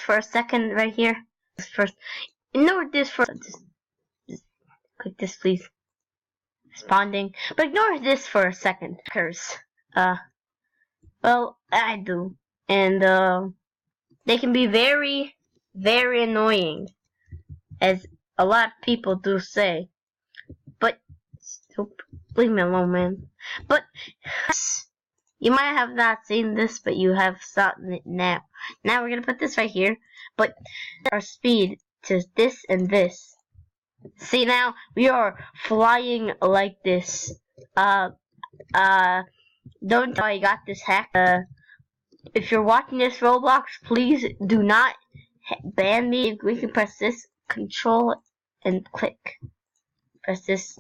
for a second right here. First, ignore this for just click this, please. Responding, but ignore this for a second. Curse. Well, I do, and they can be very, very annoying, as a lot of people do say. But leave me alone, man. But you might have not seen this, but you have saw it now. Now we're gonna put this right here, but our speed to this and this. See, now we are flying like this. Don't tell I got this hack. If you're watching this Roblox, please do not ban me. We can press this control and click. Press this.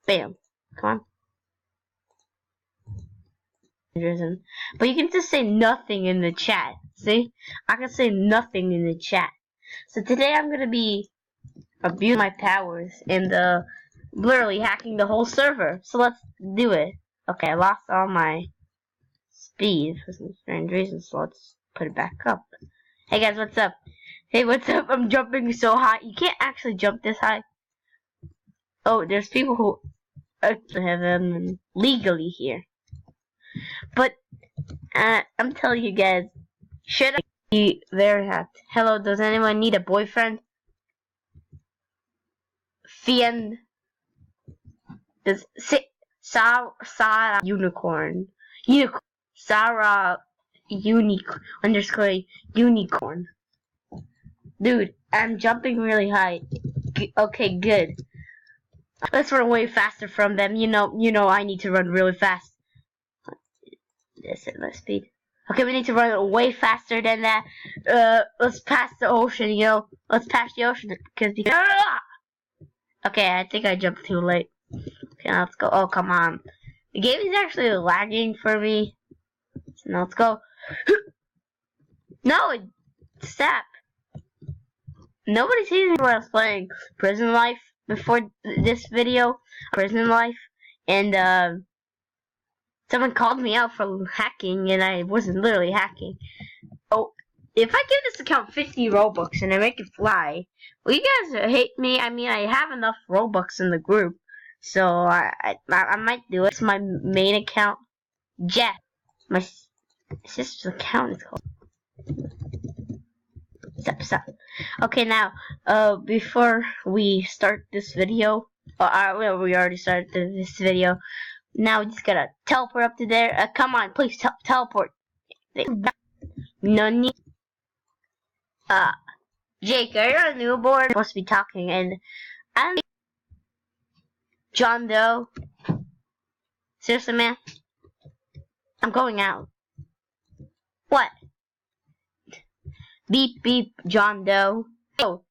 Bam. Come on. But you can just say nothing in the chat. See? I can say nothing in the chat. So today I'm gonna be abusing my powers and literally hacking the whole server. So let's do it. Okay, I lost all my speed for some strange reason, so let's put it back up. Hey guys, what's up? Hey, what's up? I'm jumping so high. You can't actually jump this high. Oh, there's people who actually have them legally here. But I'm telling you guys, should I be very hacked? Hello, does anyone need a boyfriend? Fiend. Sarah unicorn. Sarah unicorn. Dude, I'm jumping really high. Okay, good. Let's run way faster from them. You know I need to run really fast. That's it, let's speed. Okay, we need to run way faster than that. Let's pass the ocean, Let's pass the ocean because okay, I think I jumped too late. Okay, now let's go. Oh, come on. The game is actually lagging for me. So now let's go. No, stop. Nobody sees me when I was playing Prison Life before this video. Prison Life. And, someone called me out for hacking, and I wasn't literally hacking. Oh, if I give this account 50 Robux and I make it fly, will you guys hate me? I mean, I have enough Robux in the group, so I might do it. It's my main account. Jeff. My sister's account is called. Stop. Okay, now, before we start this video, well, we already started this video. Now we just gotta teleport up to there. Come on, please teleport. No need. Jake, are you on a new board? I'm supposed to be talking, and I'm John Doe. Seriously, man? I'm going out. What? Beep beep, John Doe. Oh,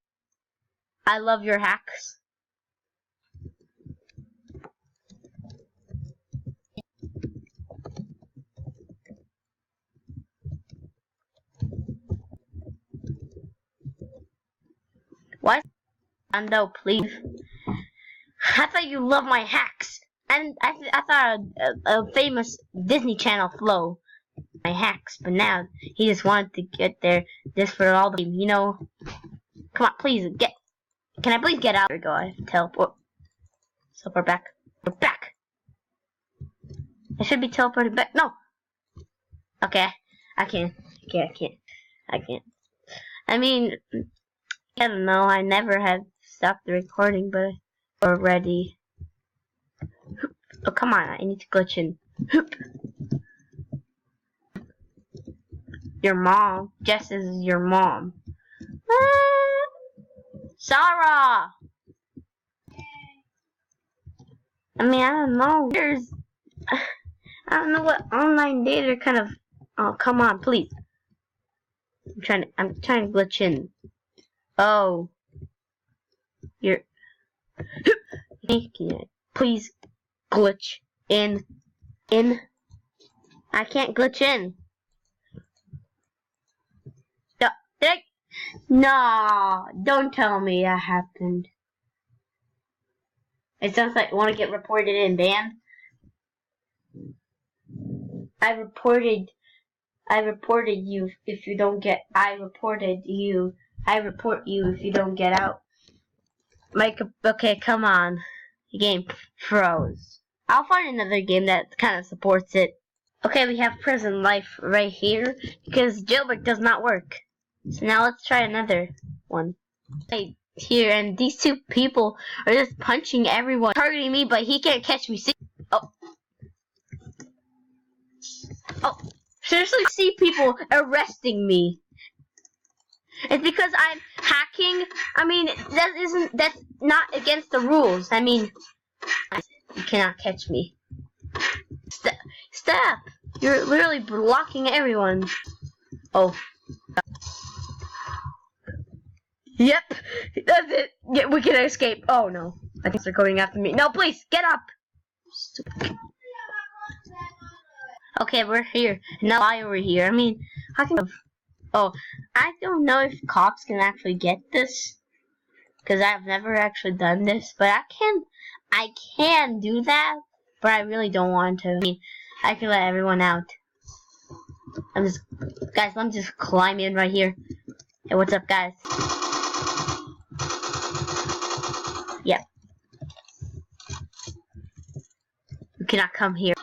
I love your hacks. What? John Doe, please. I thought you loved my hacks. And I thought a famous Disney Channel flow my hacks, but now he just wanted to get there just for all the Come on, please get. Can I please get out? There we go. I have to teleport. Teleport back. We're back. I should be teleported back. No. Okay, I can't. I mean, I don't know. I never had stopped the recording, but already. Oh, come on. I need to glitch in. Your mom. Jess is your mom. Sarah! I mean, I don't know. I don't know what online data kind of. Oh, come on, please. I'm trying to glitch in. Oh. You're. Please glitch in. I can't glitch in. No, don't tell me that happened. It sounds like I want to get reported and banned. I reported I reported you if you don't get. I reported you. I report you if you don't get out. Mike, okay, come on. The game froze. I'll find another game that kind of supports it. Okay, we have prison life right here because jailbreak does not work. So now let's try another one. Right here, and these two people are just punching everyone, targeting me, but he can't catch me. See? Oh. Oh. Seriously, see people arresting me. It's because I'm hacking. I mean, that's not against the rules. I mean, you cannot catch me. Stop! You're literally blocking everyone. Oh. Yep, that's it. Yeah, we can escape. Oh no, I think they're going after me. No, please get up. Okay, we're here. Now why we're here? I mean, how can? Oh, I don't know if cops can actually get this because I've never actually done this, but I can do that, but I really don't want to. I mean, I can let everyone out. Guys, let me just climb in right here. Hey, what's up, guys? Yeah. You cannot come here.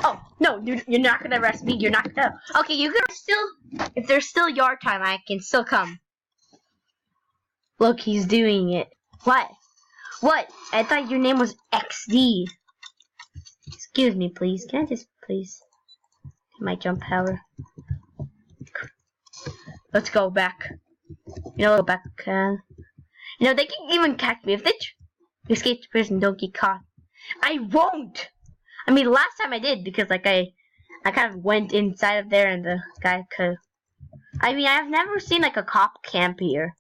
Oh, no, you're not gonna arrest me. You're not gonna. Okay, you can still. If there's still yard time, I can still come. Look, he's doing it. What? What? I thought your name was XD. Excuse me, please. Can I just please? My jump power. Let's go back. You know, go back. You know, they can even catch me if they escape to prison. Don't get caught. I won't. I mean, last time I did because like I kind of went inside of there and the guy could. I mean, I've never seen like a cop camp here,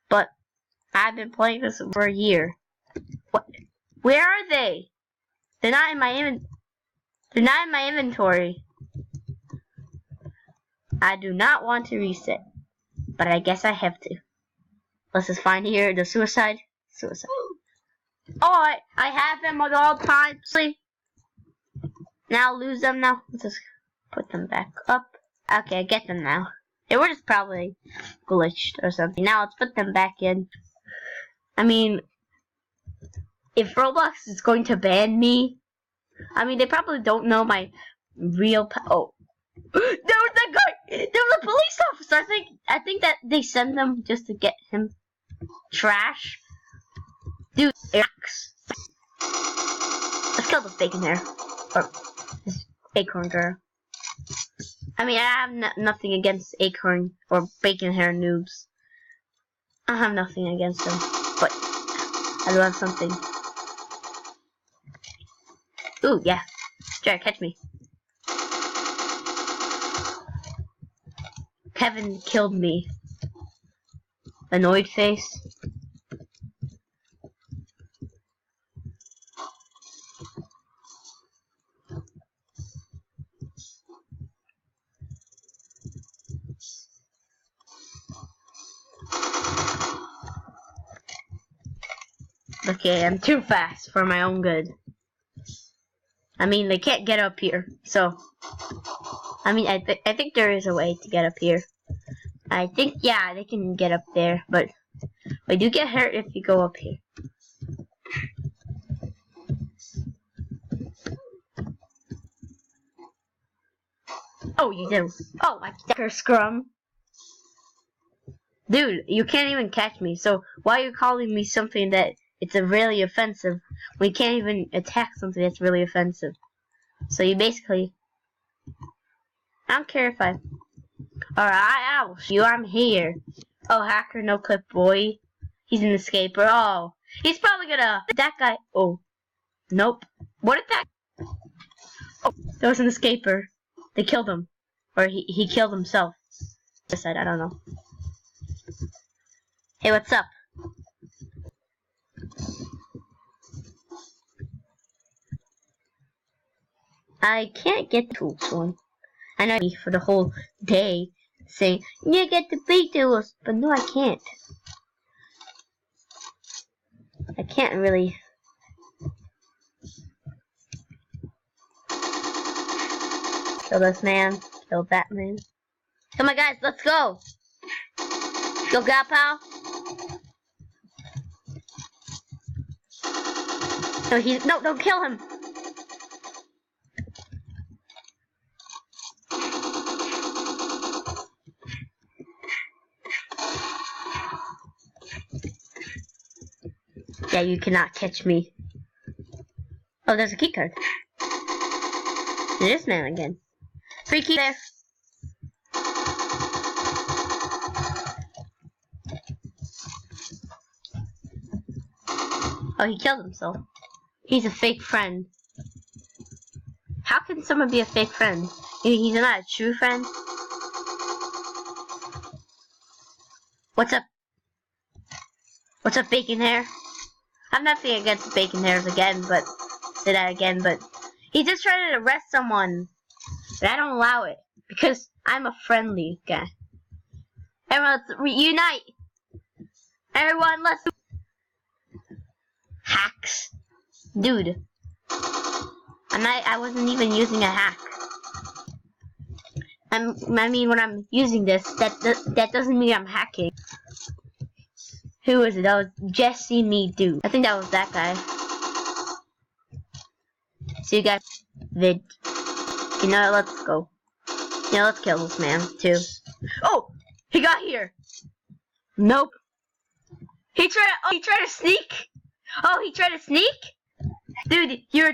but I've been playing this for a year. What? Where are they? They're not in my They're not in my inventory. I do not want to reset, but I guess I have to. Let's just find here the suicide. Suicide. Oh, I have them at all times. See? Now I'll lose them now. Let's just put them back up. Okay, I get them now. They were just probably glitched or something. Now let's put them back in. I mean, if Roblox is going to ban me, I mean, they probably don't know my real. Oh, there was that guy. There was a police officer. I think that they send them just to get him. Trash, dude. Let's kill this bacon hair or this acorn girl. I mean, I have nothing against acorn or bacon hair noobs. I have nothing against them, but I do have something. Ooh, yeah. Try to catch me. Kevin killed me. Annoyed face. Okay, I'm too fast for my own good. I mean, they can't get up here, so. I mean, I think there is a way to get up here. I think, yeah, they can get up there, but they do get hurt if you go up here. Oh, you do. Oh, I got her scrum. Dude, you can't even catch me, so why are you calling me something that it's a really offensive? We can't even attack something that's really offensive. So you basically... I don't care if I... Alright, I will shoot you. I'm here. Oh, hacker, no clip boy. He's an escaper. Oh, he's probably gonna... That guy... Oh. Nope. What did that... Oh, there was an escaper. They killed him. Or he killed himself. I don't know. Hey, what's up? I can't get the tools one. I know for the whole day saying, you get the big tools, but no, I can't. I can't really. Kill this man. kill that man. Come on, guys, let's go. Go, gal pal. No, don't kill him. Yeah, you cannot catch me. Oh, there's a key card. This man again. Free key there. Oh, he killed himself. He's a fake friend. How can someone be a fake friend? He's not a true friend? What's up? What's up, bacon hair? I'm nothing against bacon hairs again, but say that again, but he's just trying to arrest someone. But I don't allow it because I'm a friendly guy. Everyone, let's reunite. Everyone, let's hacks, dude. I wasn't even using a hack. I mean, when I'm using this, that doesn't mean I'm hacking. Who was it? That was Jesse Me Dude. I think that was that guy. See you guys. Vid. You know, let's go. Yeah, let's kill this man too. Oh, he got here. Nope. He tried to sneak. Oh, he tried to sneak? Dude, you're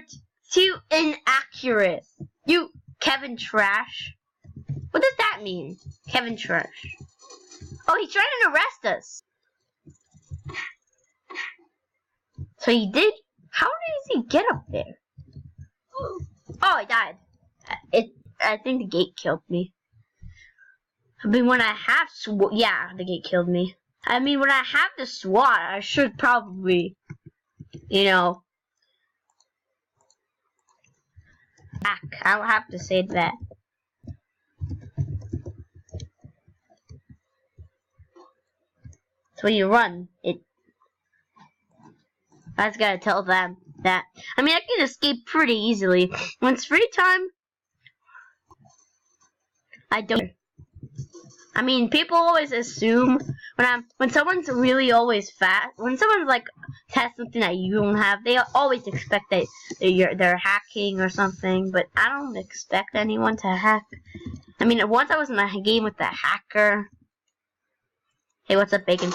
too inaccurate. You Kevin Trash. What does that mean? Kevin Trash. Oh, he's trying to arrest us. So he did? How did he get up there? Oh, I died. I think the gate killed me. I mean, when I have yeah, the gate killed me. I mean, when I have the SWAT, I should probably, you know, back. I'll have to say that. So when you run, I just gotta tell them that. I mean, I can escape pretty easily. When it's free time, I don't. I mean, people always assume when someone's really always fast, when someone's like has something that you don't have, they always expect that they're hacking or something. But I don't expect anyone to hack. I mean, once I was in a game with a hacker. Hey, what's up, bacon?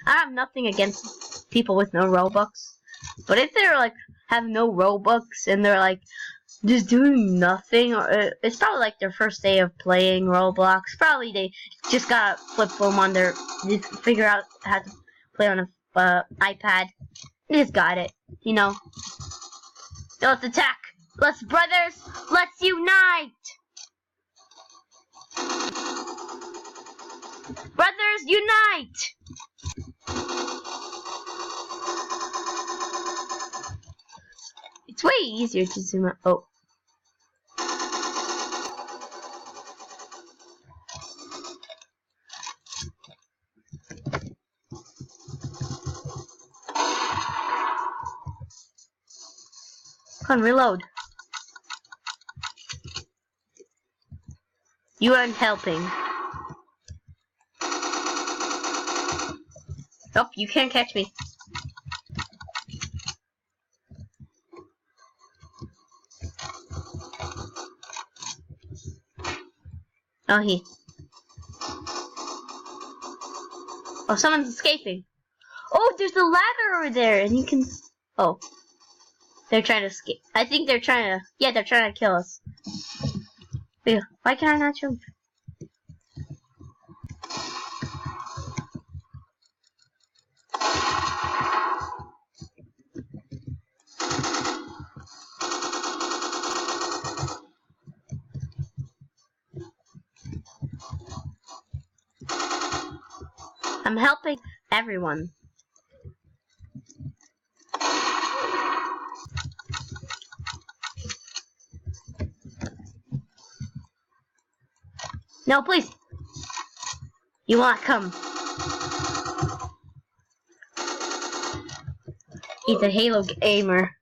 I have nothing against people with no Robux, but if they're like have no Robux and they're like just doing nothing, or it's probably like their first day of playing Roblox. Probably they just got a flip phone on their, just figure out how to play on a iPad. They just got it, you know. So let's attack. Let's brothers. Let's unite. Brothers unite. It's way easier to zoom out. Oh. Come on, reload. You aren't helping. Nope, you can't catch me. Oh, oh, someone's escaping. Oh, there's a ladder over there, and you can. Oh, they're trying to escape. I think they're trying to. Yeah, they're trying to kill us. Wait, why can I not jump? I'm helping everyone. No, please. You want to come. He's a Halo gamer.